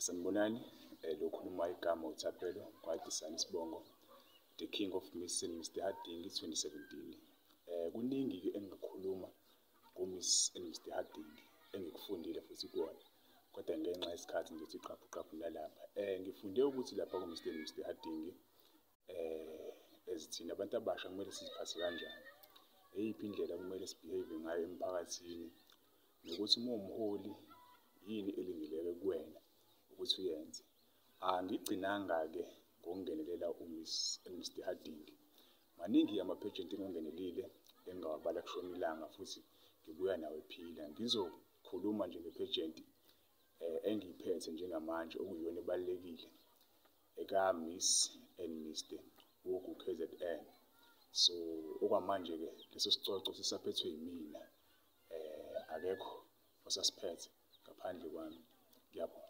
Sanibonani, lokhuluma igama uThapelo kwa Disane Sibongo, the King of Miss and Mr. Harding 2017. Kuningi-ke engingakhuluma ku-Miss and Mr. Harding engikufundile futhi kuwona, kodwa ngenxa yesikhathi ngizothi qaphu nalapha. Ngifunde ukuthi lapha ku-Mr. and Mr. Harding ezithina abantu abasha kumele siziphathe kanjani, eyiphi indlela kumele sibehave ngayo emphakathini, nokuthi uma umholi yini elingileke kuwena ukuthi uyenze. Angigcinanga-ke ngokungenelela u-Miss and Mr. Harding. Maningi ama-pageant engangenelile engawabala kushona ilanga futhi ngibuya nawo ephila. Ngizokhuluma nje nge-pageant engiyiphethe njengamanje okuyiyona ebalulekile eka-Miss and Mr. KZN. So okwamanje-ke leso sicoco sisaphethwe yimina, akekho osasiphethe ngaphandle kwami. Ngiyabonga.